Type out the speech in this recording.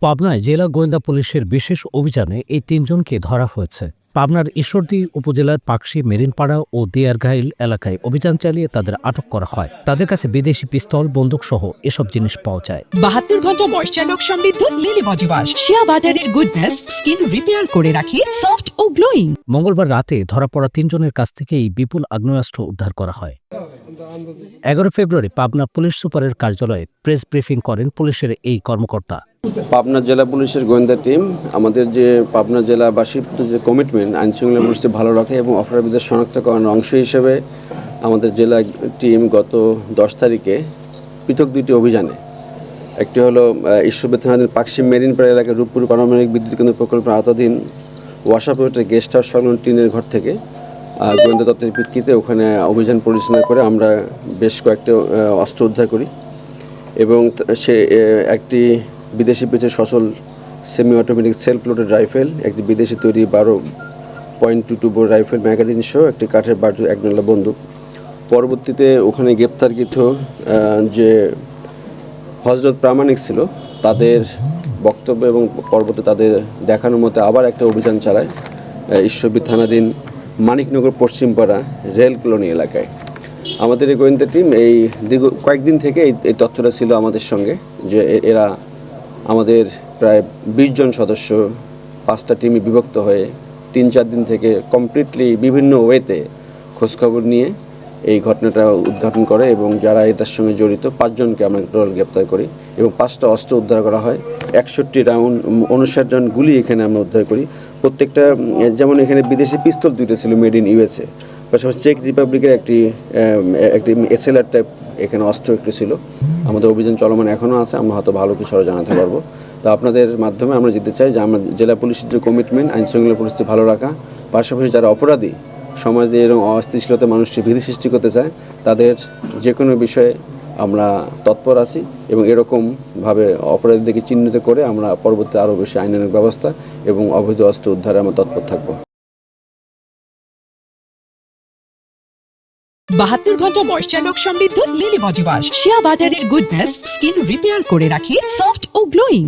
পাবনায় জেলা গোয়েন্দা পুলিশের বিশেষ অভিযানে এই তিনজনকে ধরা হয়েছে। পাবনার ঈশ্বরদী উপজেলার পাকশী মেরিনপাড়া ও দিয়ারগাইল এলাকায় অভিযান চালিয়ে তাদের আটক করা হয়। তাদের কাছে বিদেশি পিস্তল, বন্দুক সহ এসব জিনিস পাওয়া যায়। 72 ঘন্টা ময়েশ্চার লক সমৃদ্ধ লিলি বডি ওয়াশ শিয়া বাটারের গুডনেস স্কিন রিপেয়ার করে রাখে সফট ও গ্লোয়িং। মঙ্গলবার রাতে ধরা পড়া তিনজনের কাছ থেকে এই বিপুল আগ্নেয়াস্ত্র উদ্ধার করা হয়। 11 ফেব্রুয়ারি পাবনা পুলিশ সুপারের কার্যালয়ে প্রেস ব্রিফিং করেন পুলিশের এই কর্মকর্তা। পাবনা জেলা পুলিশের গোয়েন্দা টিম আমাদের যে পাবনা জেলাবাসীর যে কমিটমেন্ট আইনশৃঙ্খলা পরিস্থিতি ভালো রাখে এবং অপরাধীদের শনাক্তকরণের অংশ হিসেবে আমাদের জেলা টিম গত 10 তারিখে পৃথক দুইটি অভিযানে, একটি হলো ঈশ্বরদী থানাধীন পাকশী মেরিনপাড়া এলাকার রূপপুর পারমাণবিক বিদ্যুৎ কেন্দ্র প্রকল্পের আওতাধীন ওয়াসাপুরের গেস্ট হাউস সংলগ্ন টিনের ঘর থেকে গোয়েন্দা তত্ত্বের ভিত্তিতে ওখানে অভিযান পরিচালনা করে আমরা বেশ কয়েকটি অস্ত্র উদ্ধার করি এবং সে একটি বিদেশি পিচের সচল semi automatic self loaded rifle, একটি বিদেশি তৈরি 12.22 বোর রাইফেল ম্যাগাজিন সহ একটি কাঠের বারু একনলা বন্দুক। পরবর্তীতে ওখানে গ্রেপ্তারকৃত যে হজরত প্রামাণিক ছিল তাদের বক্তব্য এবং পরবর্তী তাদের দেখানোর মতো আবার একটা অভিযান চালায় ঈশ্বরদী থানাধীন মানিকনগর পশ্চিমপাড়া রেল কলোনি এলাকায়। আমাদের এই গোয়েন্দা টিম এই দীর্ঘ কয়েকদিন থেকে এই তথ্যটা ছিল আমাদের সঙ্গে যে এরা আমাদের প্রায় 20 জন সদস্য 5টা টিমে বিভক্ত হয়ে 3-4 দিন থেকে কমপ্লিটলি বিভিন্ন ওয়েতে খোঁজখবর নিয়ে এই ঘটনাটা উদ্ঘাটন করে এবং যারা এটার সঙ্গে জড়িত 5 জনকে আমরা টোটাল গ্রেপ্তার করি এবং 5টা অস্ত্র উদ্ধার করা হয়। 61 রাউন্ড 59 রাউন্ড গুলি এখানে আমরা উদ্ধার করি। প্রত্যেকটা যেমন এখানে বিদেশি পিস্তল 2টা ছিল মেড ইন ইউএসএ, পাশাপাশি চেক রিপাবলিকের একটি এসএলআর টাইপ এখানে অস্ত্র একটু ছিল। আমাদের অভিযান চলমান এখনও আছে, আমরা হয়তো ভালো কিছু আরও জানাতে পারবো। তো আপনাদের মাধ্যমে আমরা যেতে চাই যে আমরা জেলা পুলিশের যে কমিটমেন্ট আইনশৃঙ্খলা পরিস্থিতি ভালো রাখা, পাশাপাশি যারা অপরাধী সমাজে এরকম অস্থিতিশীলতা মানুষকে ভীতি সৃষ্টি করতে চায় তাদের যে কোনো বিষয়ে আমরা তৎপর আছি এবং এরকমভাবে অপরাধীদেরকে চিহ্নিত করে আমরা পরবর্তী আরও বেশি আইনানুগ ব্যবস্থা এবং অবৈধ অস্ত্র উদ্ধারে আমরা তৎপর থাকব। 72 ঘন্টা ময়েশ্চার লক সমৃদ্ধ লিলি বডি ওয়াশ শিয়া বাটারের গুডনেস স্কিন রিপেয়ার করে রাখে সফট ও গ্লোয়িং।